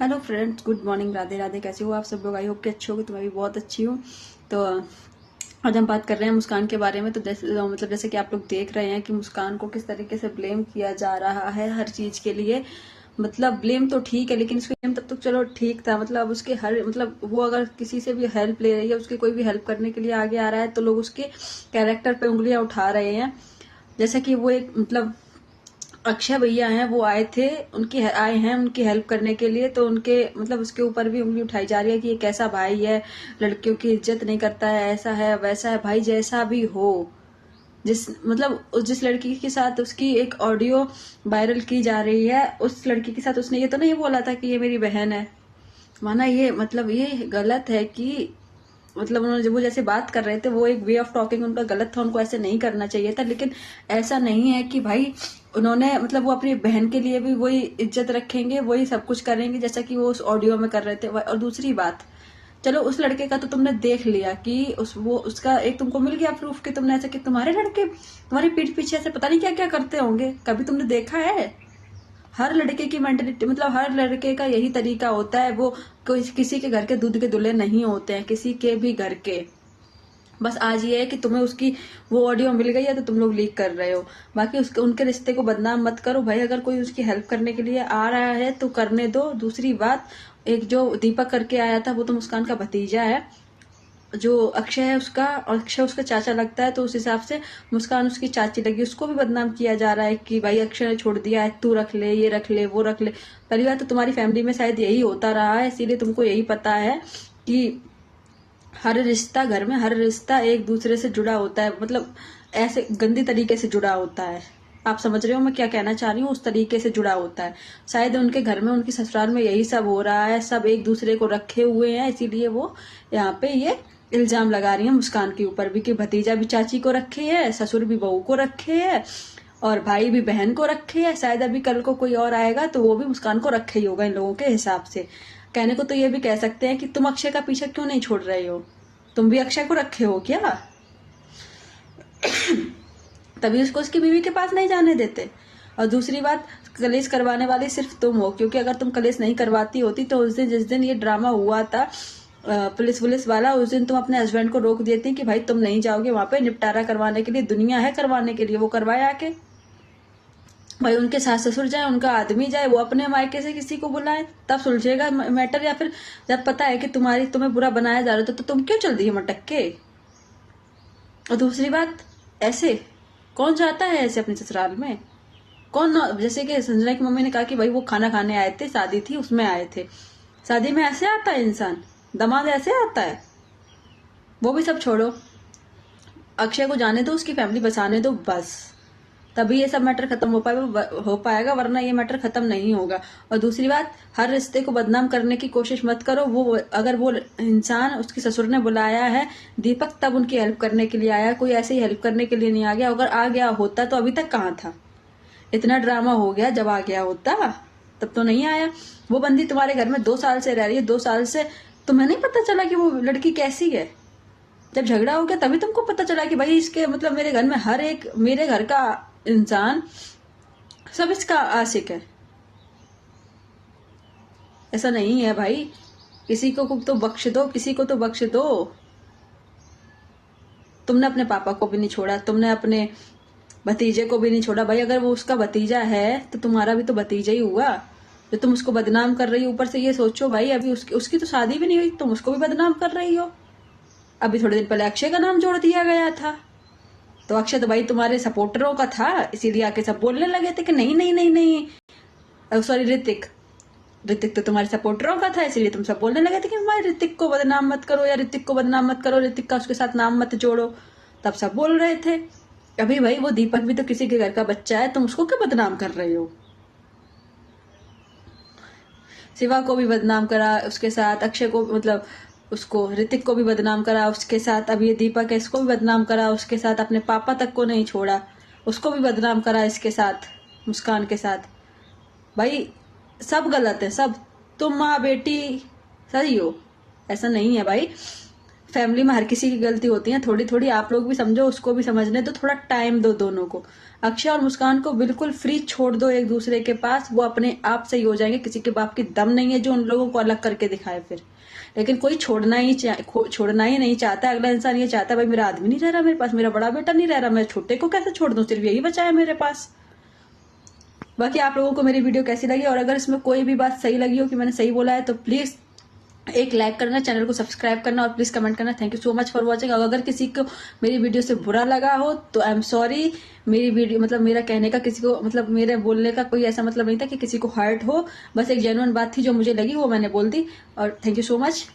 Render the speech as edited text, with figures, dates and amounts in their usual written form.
Hello friends, good morning. Radhe Radhe. कैसे हो आप सब लोग? आई होप कि अच्छे हो। तो मैं भी बहुत अच्छी हूँ। तो आज हम बात कर रहे हैं मुस्कान के बारे में। तो जैसे कि आप लोग देख रहे हैं कि मुस्कान को किस तरीके से ब्लेम किया जा रहा है हर चीज के लिए। मतलब ब्लेम तो ठीक है, लेकिन उसके ब्लेम तब तक चलो ठीक था। मतलब उसके हर वो अगर किसी से भी हेल्प ले रही है, उसकी कोई भी हेल्प करने के लिए आगे आ रहा है, तो लोग उसके कैरेक्टर पे उंगलियां उठा रहे हैं। जैसे कि वो एक अक्षय भैया हैं, वो आए हैं उनकी हेल्प करने के लिए। तो उनके उसके ऊपर भी उंगली उठाई जा रही है कि ये कैसा भाई है, लड़कियों की इज्जत नहीं करता है, ऐसा है वैसा है। भाई जैसा भी हो, जिस लड़की के साथ उसकी एक ऑडियो वायरल की जा रही है, उस लड़की के साथ उसने ये तो नहीं बोला था कि ये मेरी बहन है। माना ये गलत है कि उन्होंने जब वो जैसे बात कर रहे थे, वो एक वे ऑफ टॉकिंग उनका गलत था, उनको ऐसे नहीं करना चाहिए था। लेकिन ऐसा नहीं है कि भाई उन्होंने वो अपनी बहन के लिए भी वही इज्जत रखेंगे, वही सब कुछ करेंगे जैसा कि वो उस ऑडियो में कर रहे थे। और दूसरी बात, चलो उस लड़के का तो तुमने देख लिया कि उसका एक तुमको मिल गया प्रूफ कि तुमने ऐसा कि तुम्हारे लड़के तुम्हारी पीठ पीछे ऐसे पता नहीं क्या क्या करते होंगे। कभी तुमने देखा है? हर लड़के की मेंटेलिटी हर लड़के का यही तरीका होता है। वो किसी के घर के दूध के दूल्हे नहीं होते हैं, किसी के भी घर के। बस आज ये है कि तुम्हें उसकी वो ऑडियो मिल गई है तो तुम लोग लीक कर रहे हो। बाकी उसके उनके रिश्ते को बदनाम मत करो भाई। अगर कोई उसकी हेल्प करने के लिए आ रहा है तो करने दो। दूसरी बात, एक जो दीपक करके आया था, वो तो मुस्कान का भतीजा है। जो अक्षय है अक्षय उसका चाचा लगता है, तो उस हिसाब से मुस्कान उसकी चाची लगी। उसको भी बदनाम किया जा रहा है कि भाई अक्षय ने छोड़ दिया है, तू रख ले, ये रख ले, वो रख ले। पहली बात तो तुम्हारी फैमिली में शायद यही होता रहा है, इसीलिए तुमको यही पता है कि घर में हर रिश्ता एक दूसरे से जुड़ा होता है। ऐसे गंदी तरीके से जुड़ा होता है। आप समझ रहे हो मैं क्या कहना चाह रही हूँ? उस तरीके से जुड़ा होता है। शायद उनके घर में, उनकी ससुराल में यही सब हो रहा है। सब एक दूसरे को रखे हुए हैं, इसीलिए वो यहाँ पे ये इल्जाम लगा रही है मुस्कान के ऊपर भी कि भतीजा भी चाची को रखे है, ससुर भी बहू को रखे है, और भाई भी बहन को रखे है। शायद अभी कल को कोई और आएगा तो वो भी मुस्कान को रखे ही होगा इन लोगों के हिसाब से। कहने को तो ये भी कह सकते हैं कि तुम अक्षय का पीछा क्यों नहीं छोड़ रहे हो? तुम भी अक्षय को रखे हो क्या? तभी उसको उसकी बीवी के पास नहीं जाने देते। और दूसरी बात, कलेश करवाने वाली सिर्फ तुम हो, क्योंकि अगर तुम कलेश नहीं करवाती होती तो उस दिन जिस दिन ये ड्रामा हुआ था पुलिस वाला, उस दिन तुम अपने हस्बैंड को रोक देती कि भाई तुम नहीं जाओगे वहां पे निपटारा करवाने के लिए। दुनिया है करवाने के लिए, वो करवाए आके। भाई उनके सास ससुर जाए, उनका आदमी जाए, वो अपने मायके से किसी को बुलाए, तब सुलझेगा मैटर। या फिर जब पता है कि तुम्हें बुरा बनाया जा रहा था, तो तुम क्यों चल दी है मटक के? और दूसरी बात, ऐसे कौन जाता है ऐसे अपने ससुराल में? जैसे कि संजना की मम्मी ने कहा कि भाई वो खाना खाने आए थे, शादी थी उसमें आए थे। शादी में ऐसे आता है इंसान? दामाद ऐसे आता है? वो भी सब छोड़ो, अक्षय को जाने दो, उसकी फैमिली बसाने दो बस। तभी ये सब मैटर खत्म हो पाएगा, वरना ये मैटर खत्म नहीं होगा। और दूसरी बात, हर रिश्ते को बदनाम करने की कोशिश मत करो। अगर वो इंसान उसकी ससुर ने बुलाया है दीपक, तब उनकी हेल्प करने के लिए आया, कोई ऐसे ही हेल्प करने के लिए नहीं आ गया। अगर आ गया होता तो अभी तक कहाँ था? इतना ड्रामा हो गया, जब आ गया होता तब तो नहीं आया। वो बंदी तुम्हारे घर में 2 साल से रह रही है, 2 साल से तुम्हें नहीं पता चला कि वो लड़की कैसी है? जब झगड़ा हो गया तभी तुमको पता चला कि भाई इसके मेरे घर में हर एक, मेरे घर का इंसान सब इसका आशिक है। ऐसा नहीं है भाई। किसी को तो बख्श दो, किसी को तो बख्श दो। तुमने अपने पापा को भी नहीं छोड़ा, तुमने अपने भतीजे को भी नहीं छोड़ा। भाई अगर वो उसका भतीजा है तो तुम्हारा भी तो भतीजा ही हुआ। जो तुम उसको बदनाम कर रही हो, ऊपर से ये सोचो भाई अभी उसकी तो शादी भी नहीं हुई, तुम उसको भी बदनाम कर रही हो। अभी थोड़े दिन पहले अक्षय का नाम जोड़ दिया गया था। तो अक्षय तो भाई तुम्हारे सपोर्टरों का था, इसीलिए आके सब बोलने लगे थे कि नहीं नहीं नहीं नहीं। सॉरी, ऋतिक तो तुम्हारे सपोर्टरों का था, इसीलिए तुम सब बोलने लगे थे कि भाई ऋतिक को बदनाम मत करो, या ऋतिक को बदनाम मत करो, ऋतिक का उसके साथ नाम मत जोड़ो। तब सब बोल रहे थे। अभी भाई वो दीपक भी तो किसी के घर का बच्चा है, तुम उसको क्यों बदनाम कर रहे हो? शिवा को भी बदनाम करा उसके साथ, अक्षय को उसको ऋतिक को भी बदनाम करा उसके साथ। अब ये दीपक है, इसको भी बदनाम करा उसके साथ। अपने पापा तक को नहीं छोड़ा, उसको भी बदनाम करा इसके साथ, मुस्कान के साथ। भाई सब गलत है, सब। तुम माँ बेटी सही हो, ऐसा नहीं है भाई। फैमिली में हर किसी की गलती होती है, थोड़ी थोड़ी आप लोग भी समझो, उसको भी समझने दो, थोड़ा टाइम दो दोनों को। अक्षय और मुस्कान को बिल्कुल फ्री छोड़ दो एक दूसरे के पास, वो अपने आप सही हो जाएंगे। किसी के बाप की दम नहीं है जो उन लोगों को अलग करके दिखाए फिर। लेकिन कोई छोड़ना ही नहीं चाहता। अगला इंसान ये चाहता है भाई मेरा आदमी नहीं रह रहा मेरे पास, मेरा बड़ा बेटा नहीं रह रहा, मैं छोटे को कैसे छोड़ दूं, सिर्फ यही बचा है मेरे पास। बाकी आप लोगों को मेरी वीडियो कैसी लगी, और अगर इसमें कोई भी बात सही लगी हो कि मैंने सही बोला है तो प्लीज एक लाइक करना, चैनल को सब्सक्राइब करना और प्लीज कमेंट करना। Thank you so much for watching. अगर किसी को मेरी वीडियो से बुरा लगा हो तो आई एम सॉरी। मेरी वीडियो मतलब मेरा कहने का किसी को मतलब मेरे बोलने का कोई ऐसा मतलब नहीं था कि किसी को हर्ट हो, बस एक जेन्युइन बात थी जो मुझे लगी वो मैंने बोल दी। और थैंक यू सो मच।